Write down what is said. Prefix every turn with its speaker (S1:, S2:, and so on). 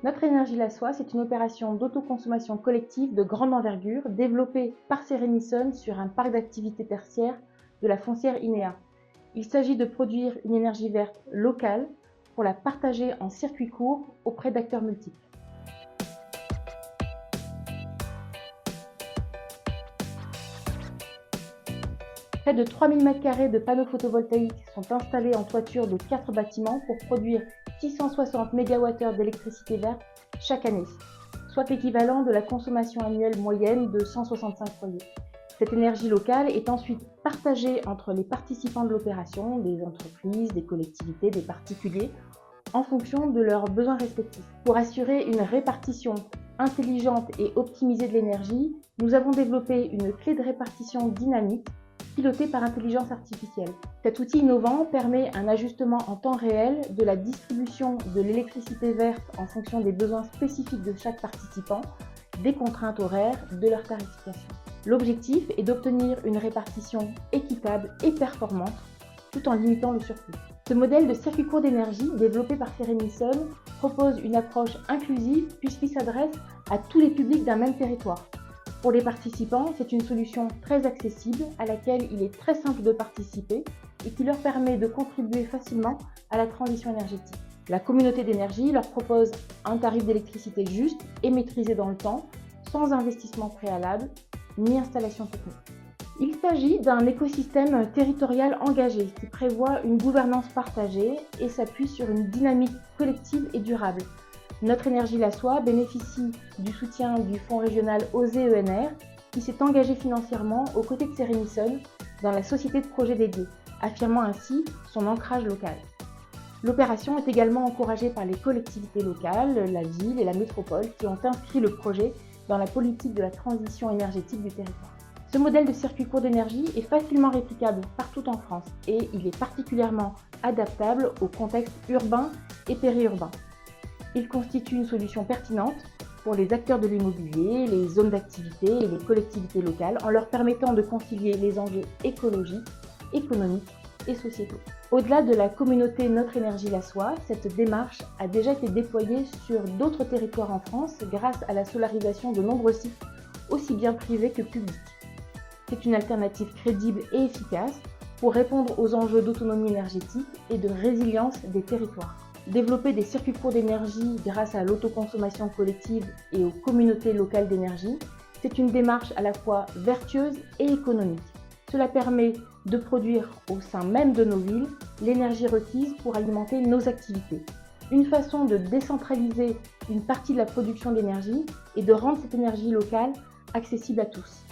S1: Notre énergie la soie, c'est une opération d'autoconsommation collective de grande envergure développée par Cerenison sur un parc d'activités tertiaires de la foncière INEA. Il s'agit de produire une énergie verte locale pour la partager en circuit court auprès d'acteurs multiples. Près de 3000 m² de panneaux photovoltaïques sont installés en toiture de 4 bâtiments pour produire 660 MWh d'électricité verte chaque année, soit l'équivalent de la consommation annuelle moyenne de 165 foyers. Cette énergie locale est ensuite partagée entre les participants de l'opération, des entreprises, des collectivités, des particuliers, en fonction de leurs besoins respectifs. Pour assurer une répartition intelligente et optimisée de l'énergie, nous avons développé une clé de répartition dynamique pilotée par intelligence artificielle. Cet outil innovant permet un ajustement en temps réel de la distribution de l'électricité verte en fonction des besoins spécifiques de chaque participant, des contraintes horaires, de leur tarification. L'objectif est d'obtenir une répartition équitable et performante tout en limitant le surcoût. Ce modèle de circuit court d'énergie développé par Cerenison propose une approche inclusive puisqu'il s'adresse à tous les publics d'un même territoire. Pour les participants, c'est une solution très accessible à laquelle il est très simple de participer et qui leur permet de contribuer facilement à la transition énergétique. La communauté d'énergie leur propose un tarif d'électricité juste et maîtrisé dans le temps, sans investissement préalable ni installation technique. Il s'agit d'un écosystème territorial engagé qui prévoit une gouvernance partagée et s'appuie sur une dynamique collective et durable. Notre énergie la soie bénéficie du soutien du fonds régional OSE-ENR qui s'est engagé financièrement aux côtés de Cerenison dans la société de projet dédiée, affirmant ainsi son ancrage local. L'opération est également encouragée par les collectivités locales, la ville et la métropole qui ont inscrit le projet dans la politique de la transition énergétique du territoire. Ce modèle de circuit court d'énergie est facilement réplicable partout en France et il est particulièrement adaptable au contexte urbain et périurbain. Il constitue une solution pertinente pour les acteurs de l'immobilier, les zones d'activité et les collectivités locales en leur permettant de concilier les enjeux écologiques, économiques et sociétaux. Au-delà de la communauté Notre Énergie la Soie, cette démarche a déjà été déployée sur d'autres territoires en France grâce à la solarisation de nombreux sites, aussi bien privés que publics. C'est une alternative crédible et efficace pour répondre aux enjeux d'autonomie énergétique et de résilience des territoires. Développer des circuits courts d'énergie grâce à l'autoconsommation collective et aux communautés locales d'énergie, c'est une démarche à la fois vertueuse et économique. Cela permet de produire au sein même de nos villes l'énergie requise pour alimenter nos activités. Une façon de décentraliser une partie de la production d'énergie et de rendre cette énergie locale accessible à tous.